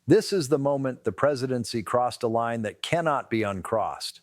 This is the moment the presidency crossed a line that cannot be uncrossed.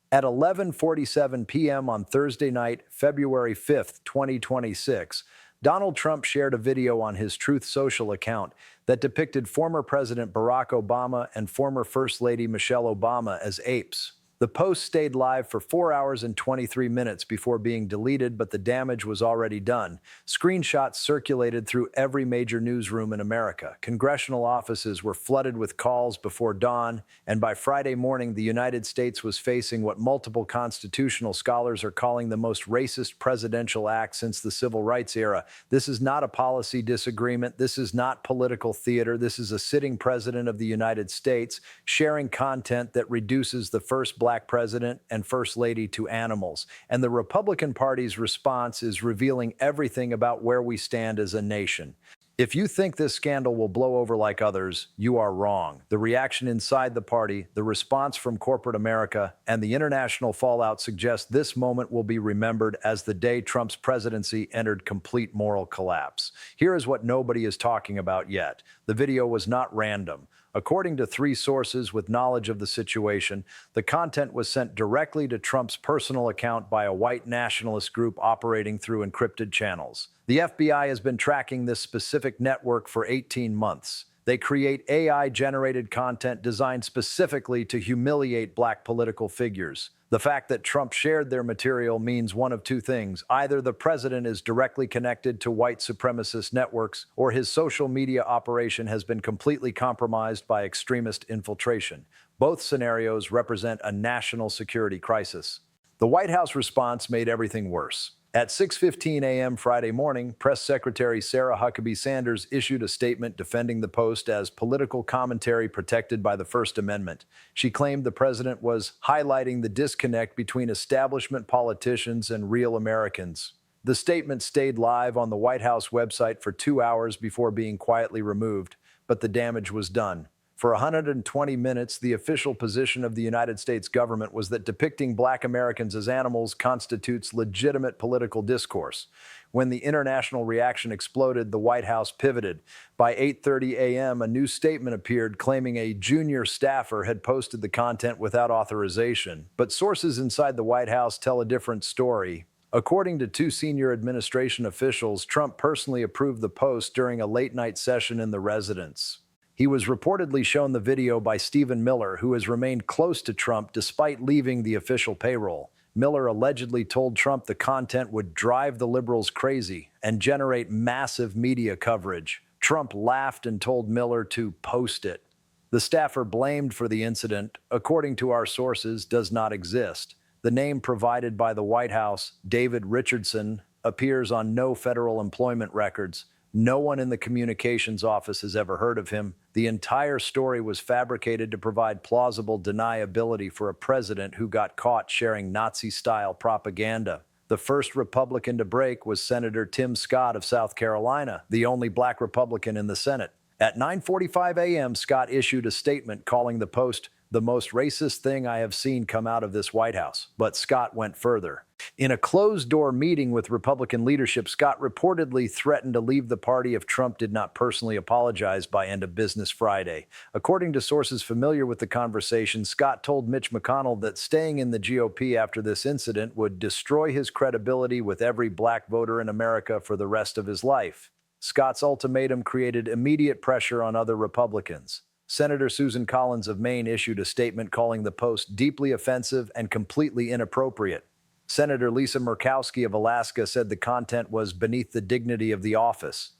At 11:47 p.m. on Thursday night, February 5th, 2026, Donald Trump shared a video on his Truth Social account that depicted former President Barack Obama and former First Lady Michelle Obama as apes. The post stayed live for 4 hours and 23 minutes before being deleted, but the damage was already done. Screenshots circulated through every major newsroom in America. Congressional offices were flooded with calls before dawn, and by Friday morning, the United States was facing what multiple constitutional scholars are calling the most racist presidential act since the Civil Rights era. This is not a policy disagreement. This is not political theater. This is a sitting president of the United States sharing content that reduces the first Black president and First Lady to animals. And the Republican Party's response is revealing everything about where we stand as a nation. If you think this scandal will blow over like others, you are wrong. The reaction inside the party, the response from corporate America, and the international fallout suggest this moment will be remembered as the day Trump's presidency entered complete moral collapse. Here is what nobody is talking about yet. The video was not random. According to 3 sources with knowledge of the situation, the content was sent directly to Trump's personal account by a white nationalist group operating through encrypted channels. The FBI has been tracking this specific network for 18 months. They create AI-generated content designed specifically to humiliate Black political figures. The fact that Trump shared their material means one of 2 things. Either the president is directly connected to white supremacist networks, or his social media operation has been completely compromised by extremist infiltration. Both scenarios represent a national security crisis. The White House response made everything worse. At 6:15 a.m. Friday morning, Press Secretary Sarah Huckabee Sanders issued a statement defending the post as political commentary protected by the First Amendment. She claimed the president was highlighting the disconnect between establishment politicians and real Americans. The statement stayed live on the White House website for 2 hours before being quietly removed, but the damage was done. For 120 minutes, the official position of the United States government was that depicting Black Americans as animals constitutes legitimate political discourse. When the international reaction exploded, the White House pivoted. By 8:30 a.m., a new statement appeared claiming a junior staffer had posted the content without authorization. But sources inside the White House tell a different story. According to 2 senior administration officials, Trump personally approved the post during a late-night session in the residence. He was reportedly shown the video by Stephen Miller, who has remained close to Trump despite leaving the official payroll. Miller allegedly told Trump the content would drive the liberals crazy and generate massive media coverage. Trump laughed and told Miller to post it. The staffer blamed for the incident, according to our sources, does not exist. The name provided by the White House, David Richardson, appears on no federal employment records. No one in the communications office has ever heard of him. The entire story was fabricated to provide plausible deniability for a president who got caught sharing Nazi-style propaganda. The first Republican to break was Senator Tim Scott of South Carolina, the only Black Republican in the Senate. At 9:45 a.m., Scott issued a statement calling the post the most racist thing I have seen come out of this White House. But Scott went further. In a closed-door meeting with Republican leadership, Scott reportedly threatened to leave the party if Trump did not personally apologize by end of business Friday. According to sources familiar with the conversation, Scott told Mitch McConnell that staying in the GOP after this incident would destroy his credibility with every Black voter in America for the rest of his life. Scott's ultimatum created immediate pressure on other Republicans. Senator Susan Collins of Maine issued a statement calling the post deeply offensive and completely inappropriate. Senator Lisa Murkowski of Alaska said the content was beneath the dignity of the office.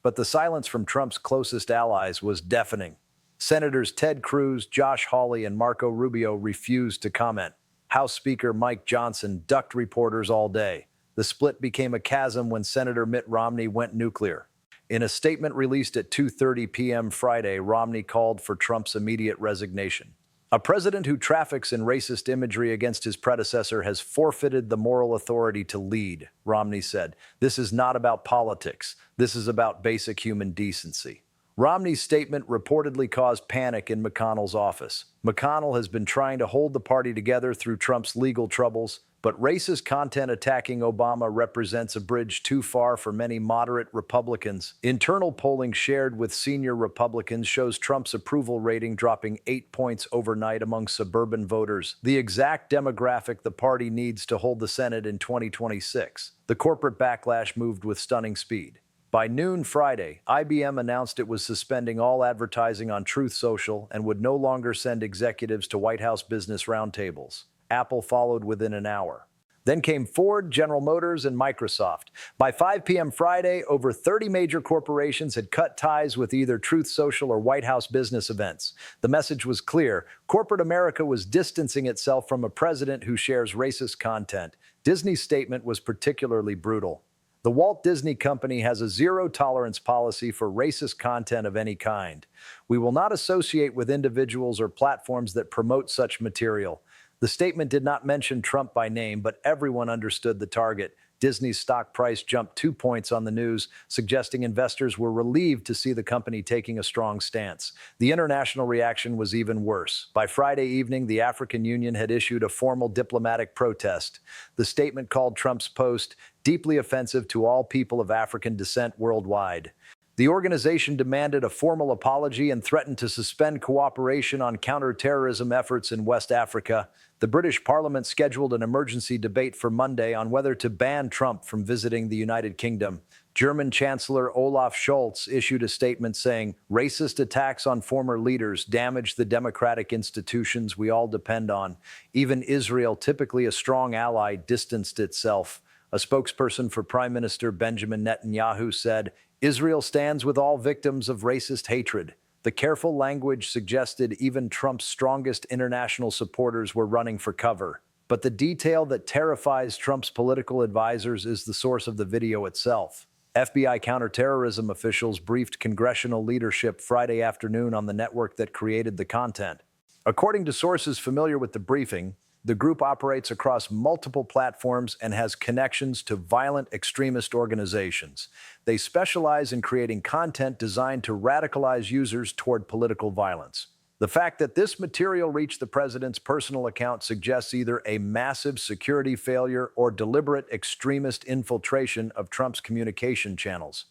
But the silence from Trump's closest allies was deafening. Senators Ted Cruz, Josh Hawley, and Marco Rubio refused to comment. House Speaker Mike Johnson ducked reporters all day. The split became a chasm when Senator Mitt Romney went nuclear. In a statement released at 2:30 p.m. Friday, Romney called for Trump's immediate resignation. A president who traffics in racist imagery against his predecessor has forfeited the moral authority to lead, Romney said. This is not about politics. This is about basic human decency. Romney's statement reportedly caused panic in McConnell's office. McConnell has been trying to hold the party together through Trump's legal troubles, but racist content attacking Obama represents a bridge too far for many moderate Republicans. Internal polling shared with senior Republicans shows Trump's approval rating dropping 8 points overnight among suburban voters, the exact demographic the party needs to hold the Senate in 2026. The corporate backlash moved with stunning speed. By noon Friday, IBM announced it was suspending all advertising on Truth Social and would no longer send executives to White House business roundtables. Apple followed within an hour. Then came Ford, General Motors, and Microsoft. By 5 p.m. Friday, over 30 major corporations had cut ties with either Truth Social or White House business events. The message was clear. Corporate America was distancing itself from a president who shares racist content. Disney's statement was particularly brutal. The Walt Disney Company has a zero-tolerance policy for racist content of any kind. We will not associate with individuals or platforms that promote such material. The statement did not mention Trump by name, but everyone understood the target. Disney's stock price jumped 2 points on the news, suggesting investors were relieved to see the company taking a strong stance. The international reaction was even worse. By Friday evening, the African Union had issued a formal diplomatic protest. The statement called Trump's post deeply offensive to all people of African descent worldwide. The organization demanded a formal apology and threatened to suspend cooperation on counter-terrorism efforts in West Africa. The British Parliament scheduled an emergency debate for Monday on whether to ban Trump from visiting the United Kingdom. German Chancellor Olaf Scholz issued a statement saying, "Racist attacks on former leaders damage the democratic institutions we all depend on. Even Israel, typically a strong ally, distanced itself." A spokesperson for Prime Minister Benjamin Netanyahu said, "Israel stands with all victims of racist hatred." The careful language suggested even Trump's strongest international supporters were running for cover. But the detail that terrifies Trump's political advisors is the source of the video itself. FBI counterterrorism officials briefed congressional leadership Friday afternoon on the network that created the content. According to sources familiar with the briefing, the group operates across multiple platforms and has connections to violent extremist organizations. They specialize in creating content designed to radicalize users toward political violence. The fact that this material reached the president's personal account suggests either a massive security failure or deliberate extremist infiltration of Trump's communication channels.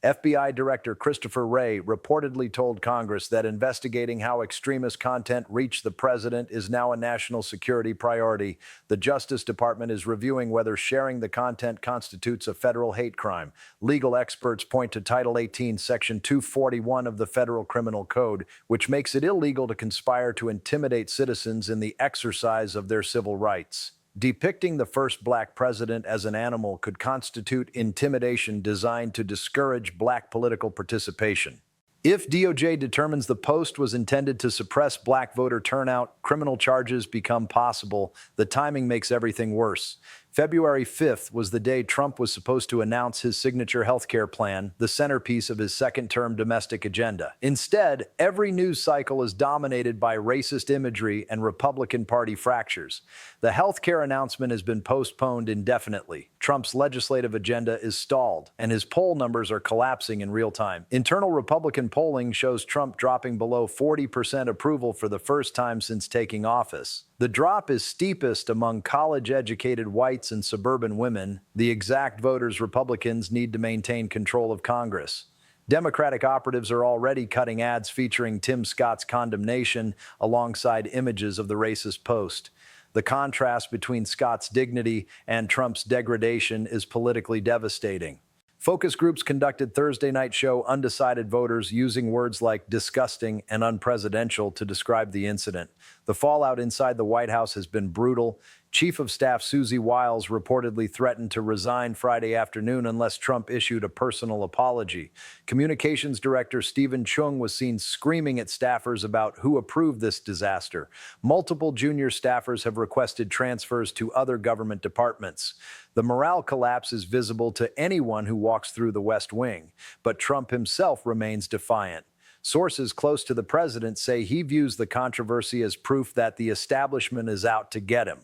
FBI Director Christopher Wray reportedly told Congress that investigating how extremist content reached the president is now a national security priority. The Justice Department is reviewing whether sharing the content constitutes a federal hate crime. Legal experts point to Title 18, Section 241 of the Federal Criminal Code, which makes it illegal to conspire to intimidate citizens in the exercise of their civil rights. Depicting the first black president as an animal could constitute intimidation designed to discourage black political participation. If DOJ determines the post was intended to suppress black voter turnout, criminal charges become possible. The timing makes everything worse. February 5th was the day Trump was supposed to announce his signature healthcare plan, the centerpiece of his second-term domestic agenda. Instead, every news cycle is dominated by racist imagery and Republican Party fractures. The healthcare announcement has been postponed indefinitely. Trump's legislative agenda is stalled, and his poll numbers are collapsing in real time. Internal Republican polling shows Trump dropping below 40% approval for the first time since taking office. The drop is steepest among college-educated whites and suburban women, the exact voters Republicans need to maintain control of Congress. Democratic operatives are already cutting ads featuring Tim Scott's condemnation alongside images of the racist post. The contrast between Scott's dignity and Trump's degradation is politically devastating. Focus groups conducted Thursday night show undecided voters using words like disgusting and unpresidential to describe the incident. The fallout inside the White House has been brutal. Chief of Staff Susie Wiles reportedly threatened to resign Friday afternoon unless Trump issued a personal apology. Communications Director Stephen Chung was seen screaming at staffers about who approved this disaster. Multiple junior staffers have requested transfers to other government departments. The morale collapse is visible to anyone who walks through the West Wing, but Trump himself remains defiant. Sources close to the president say he views the controversy as proof that the establishment is out to get him.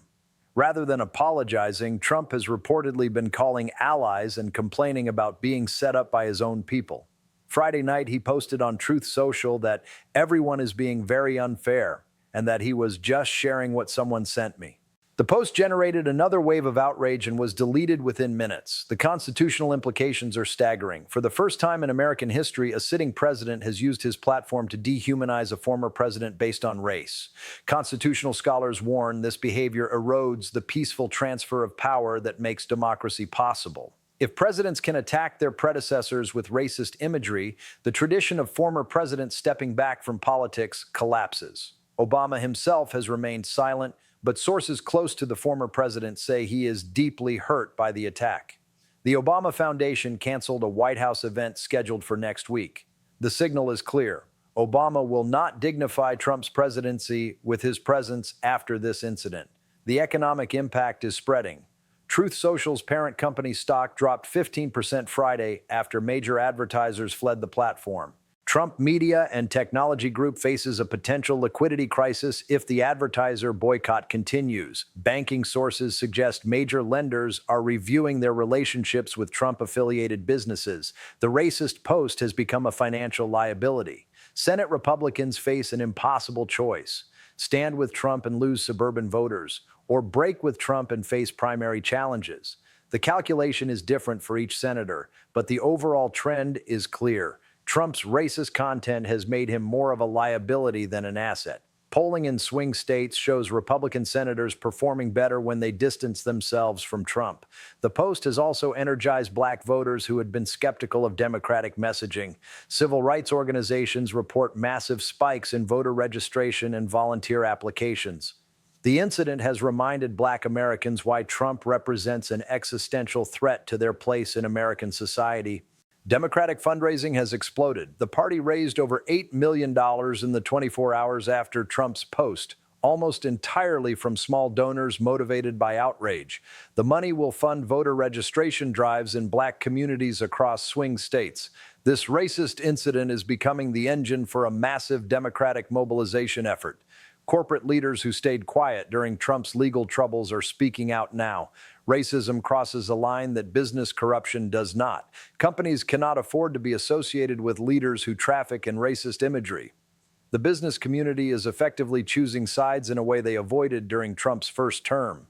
Rather than apologizing, Trump has reportedly been calling allies and complaining about being set up by his own people. Friday night, he posted on Truth Social that everyone is being very unfair and that he was just sharing what someone sent me. The post generated another wave of outrage and was deleted within minutes. The constitutional implications are staggering. For the first time in American history, a sitting president has used his platform to dehumanize a former president based on race. Constitutional scholars warn this behavior erodes the peaceful transfer of power that makes democracy possible. If presidents can attack their predecessors with racist imagery, the tradition of former presidents stepping back from politics collapses. Obama himself has remained silent, but sources close to the former president say he is deeply hurt by the attack. The Obama Foundation canceled a White House event scheduled for next week. The signal is clear. Obama will not dignify Trump's presidency with his presence after this incident. The economic impact is spreading. Truth Social's parent company stock dropped 15% Friday after major advertisers fled the platform. Trump Media and Technology Group faces a potential liquidity crisis if the advertiser boycott continues. Banking sources suggest major lenders are reviewing their relationships with Trump-affiliated businesses. The racist post has become a financial liability. Senate Republicans face an impossible choice: stand with Trump and lose suburban voters, or break with Trump and face primary challenges. The calculation is different for each senator, but the overall trend is clear. Trump's racist content has made him more of a liability than an asset. Polling in swing states shows Republican senators performing better when they distance themselves from Trump. The Post has also energized black voters who had been skeptical of Democratic messaging. Civil rights organizations report massive spikes in voter registration and volunteer applications. The incident has reminded black Americans why Trump represents an existential threat to their place in American society. Democratic fundraising has exploded. The party raised over $8 million in the 24 hours after Trump's post, almost entirely from small donors motivated by outrage. The money will fund voter registration drives in black communities across swing states. This racist incident is becoming the engine for a massive Democratic mobilization effort. Corporate leaders who stayed quiet during Trump's legal troubles are speaking out now. Racism crosses a line that business corruption does not. Companies cannot afford to be associated with leaders who traffic in racist imagery. The business community is effectively choosing sides in a way they avoided during Trump's first term.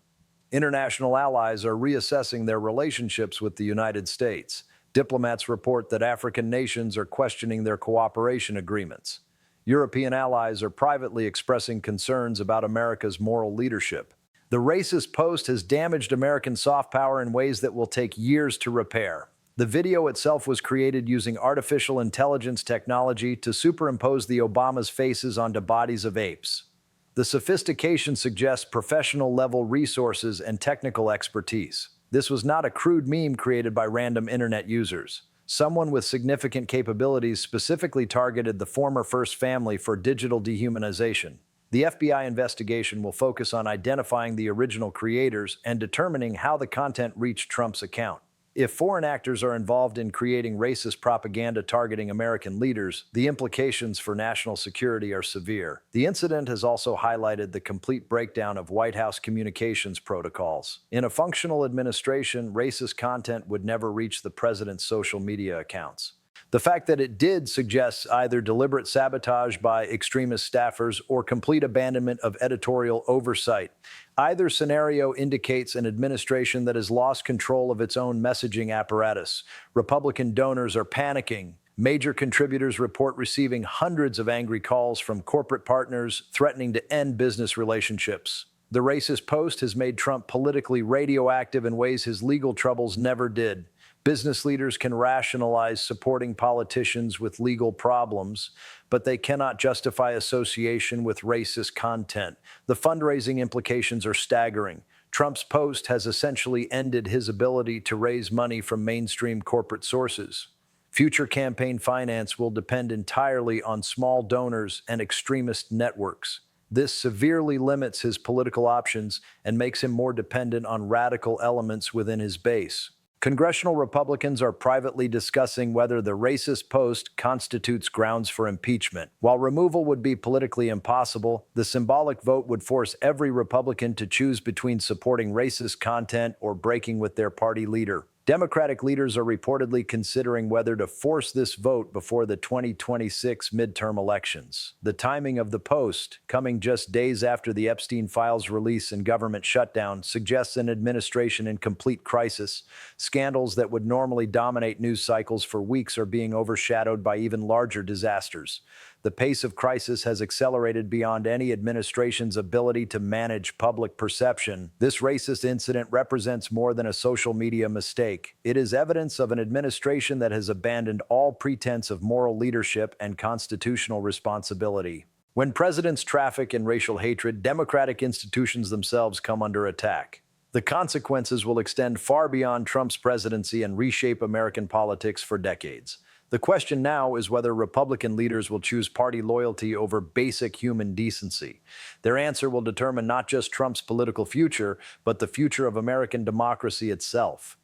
International allies are reassessing their relationships with the United States. Diplomats report that African nations are questioning their cooperation agreements. European allies are privately expressing concerns about America's moral leadership. The racist post has damaged American soft power in ways that will take years to repair. The video itself was created using artificial intelligence technology to superimpose the Obama's faces onto bodies of apes. The sophistication suggests professional-level resources and technical expertise. This was not a crude meme created by random internet users. Someone with significant capabilities specifically targeted the former First Family for digital dehumanization. The FBI investigation will focus on identifying the original creators and determining how the content reached Trump's account. If foreign actors are involved in creating racist propaganda targeting American leaders, the implications for national security are severe. The incident has also highlighted the complete breakdown of White House communications protocols. In a functional administration, racist content would never reach the president's social media accounts. The fact that it did suggests either deliberate sabotage by extremist staffers or complete abandonment of editorial oversight. Either scenario indicates an administration that has lost control of its own messaging apparatus. Republican donors are panicking. Major contributors report receiving hundreds of angry calls from corporate partners threatening to end business relationships. The racist post has made Trump politically radioactive in ways his legal troubles never did. Business leaders can rationalize supporting politicians with legal problems, but they cannot justify association with racist content. The fundraising implications are staggering. Trump's post has essentially ended his ability to raise money from mainstream corporate sources. Future campaign finance will depend entirely on small donors and extremist networks. This severely limits his political options and makes him more dependent on radical elements within his base. Congressional Republicans are privately discussing whether the racist post constitutes grounds for impeachment. While removal would be politically impossible, the symbolic vote would force every Republican to choose between supporting racist content or breaking with their party leader. Democratic leaders are reportedly considering whether to force this vote before the 2026 midterm elections. The timing of the post, coming just days after the Epstein files release and government shutdown, suggests an administration in complete crisis. Scandals that would normally dominate news cycles for weeks are being overshadowed by even larger disasters. The pace of crisis has accelerated beyond any administration's ability to manage public perception. This racist incident represents more than a social media mistake. It is evidence of an administration that has abandoned all pretense of moral leadership and constitutional responsibility. When presidents traffic in racial hatred, democratic institutions themselves come under attack. The consequences will extend far beyond Trump's presidency and reshape American politics for decades. The question now is whether Republican leaders will choose party loyalty over basic human decency. Their answer will determine not just Trump's political future, but the future of American democracy itself.